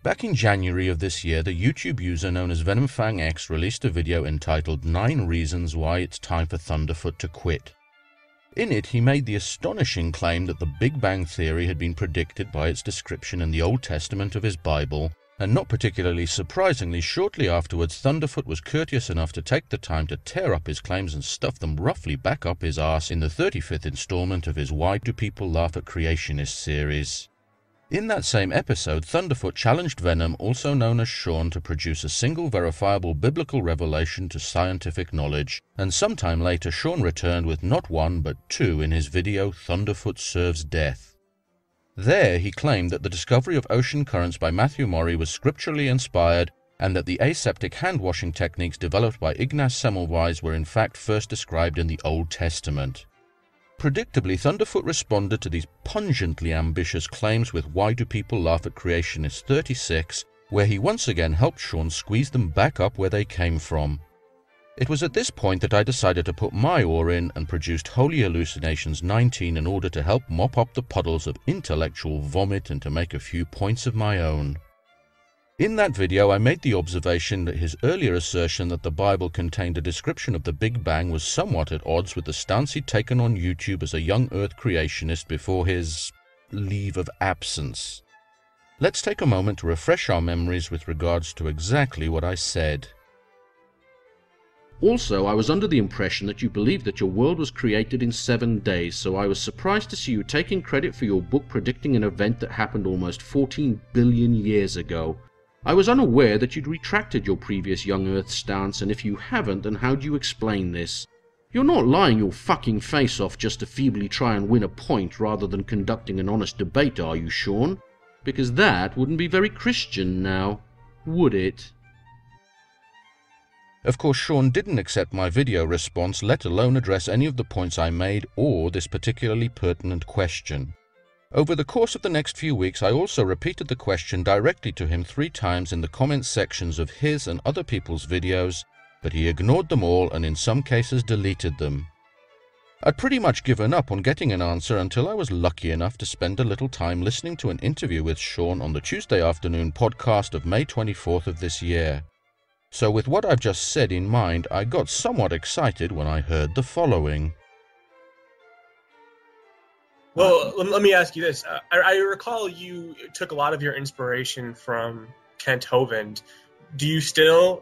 Back in January of this year, the YouTube user known as VenomFangX released a video entitled 9 Reasons Why It's Time for Thunderfoot to Quit. In it, he made the astonishing claim that the Big Bang Theory had been predicted by its description in the Old Testament of his Bible, and not particularly surprisingly, shortly afterwards, Thunderfoot was courteous enough to take the time to tear up his claims and stuff them roughly back up his arse in the 35th installment of his Why Do People Laugh at Creationist series. In that same episode, Thunderfoot challenged Venom, also known as Sean, to produce a single verifiable biblical revelation to scientific knowledge, and sometime later Sean returned with not one but 2 in his video Thunderfoot Serves Death. There he claimed that the discovery of ocean currents by Matthew Maury was scripturally inspired, and that the aseptic hand-washing techniques developed by Ignaz Semmelweis were in fact first described in the Old Testament. Predictably, Thunderfoot responded to these pungently ambitious claims with Why Do People Laugh at Creationist 36, where he once again helped Sean squeeze them back up where they came from. It was at this point that I decided to put my oar in and produced Holy Hallucinations 19 in order to help mop up the puddles of intellectual vomit and to make a few points of my own. In that video, I made the observation that his earlier assertion that the Bible contained a description of the Big Bang was somewhat at odds with the stance he'd taken on YouTube as a young Earth creationist before his leave of absence. Let's take a moment to refresh our memories with regards to exactly what I said. Also, I was under the impression that you believed that your world was created in 7 days, so I was surprised to see you taking credit for your book predicting an event that happened almost 14 billion years ago. I was unaware that you'd retracted your previous young Earth stance, and if you haven't, then how do you explain this? You're not lying your fucking face off just to feebly try and win a point rather than conducting an honest debate, are you, Sean? Because that wouldn't be very Christian now, would it? Of course, Sean didn't accept my video response, let alone address any of the points I made or this particularly pertinent question. Over the course of the next few weeks, I also repeated the question directly to him 3 times in the comment sections of his and other people's videos, but he ignored them all and in some cases deleted them. I'd pretty much given up on getting an answer until I was lucky enough to spend a little time listening to an interview with Sean on the Tuesday afternoon podcast of May 24th of this year. So with what I've just said in mind, I got somewhat excited when I heard the following. Well, let me ask you this. I recall you took a lot of your inspiration from Kent Hovind. Do you still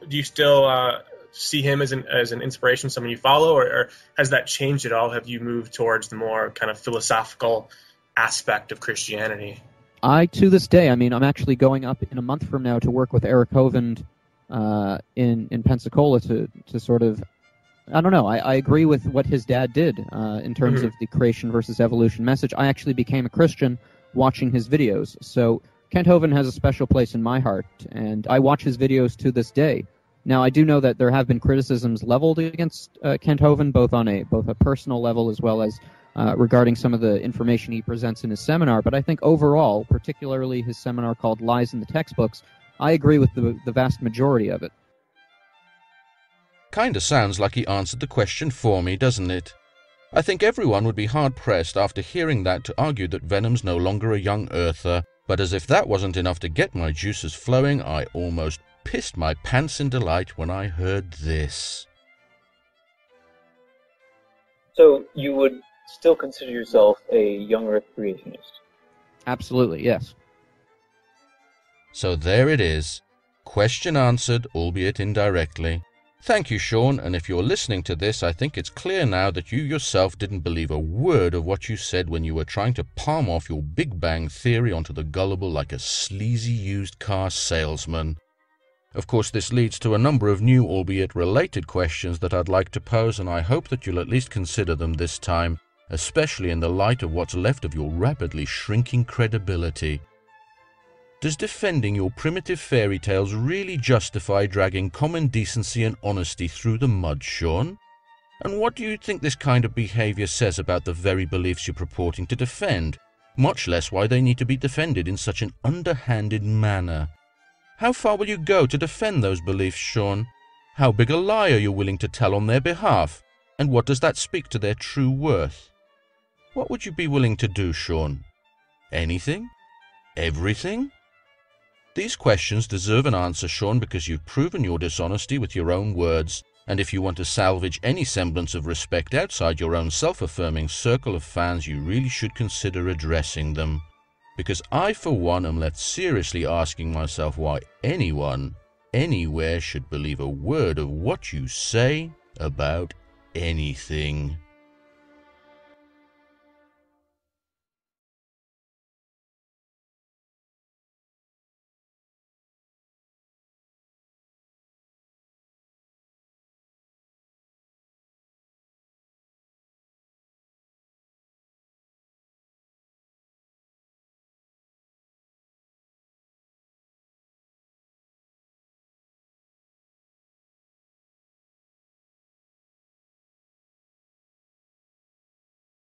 see him as an inspiration, someone you follow, or has that changed at all? Have you moved towards the more kind of philosophical aspect of Christianity? To this day, I'm actually going up in a month from now to work with Eric Hovind in Pensacola to sort of, I don't know, I agree with what his dad did in terms of the creation versus evolution message. I actually became a Christian watching his videos. So Kent Hovind has a special place in my heart, and I watch his videos to this day. Now, I do know that there have been criticisms leveled against Kent Hovind, both a personal level as well as regarding some of the information he presents in his seminar. But I think overall, particularly his seminar called Lies in the Textbooks, I agree with the vast majority of it. Kinda sounds like he answered the question for me, doesn't it? I think everyone would be hard-pressed after hearing that to argue that Venom's no longer a young Earther, but as if that wasn't enough to get my juices flowing, I almost pissed my pants in delight when I heard this. So you would still consider yourself a young Earth creationist? Absolutely, yes. So there it is. Question answered, albeit indirectly. Thank you, Sean, and if you're listening to this, I think it's clear now that you yourself didn't believe a word of what you said when you were trying to palm off your Big Bang Theory onto the gullible like a sleazy used car salesman. Of course, this leads to a number of new, albeit related questions that I'd like to pose, and I hope that you'll at least consider them this time, especially in the light of what's left of your rapidly shrinking credibility. Does defending your primitive fairy tales really justify dragging common decency and honesty through the mud, Sean? And what do you think this kind of behavior says about the very beliefs you're purporting to defend, much less why they need to be defended in such an underhanded manner? How far will you go to defend those beliefs, Sean? How big a lie are you willing to tell on their behalf? And what does that speak to their true worth? What would you be willing to do, Sean? Anything? Everything? These questions deserve an answer, Sean, because you've proven your dishonesty with your own words, and if you want to salvage any semblance of respect outside your own self-affirming circle of fans, you really should consider addressing them. Because I, for one, am left seriously asking myself why anyone, anywhere should believe a word of what you say about anything.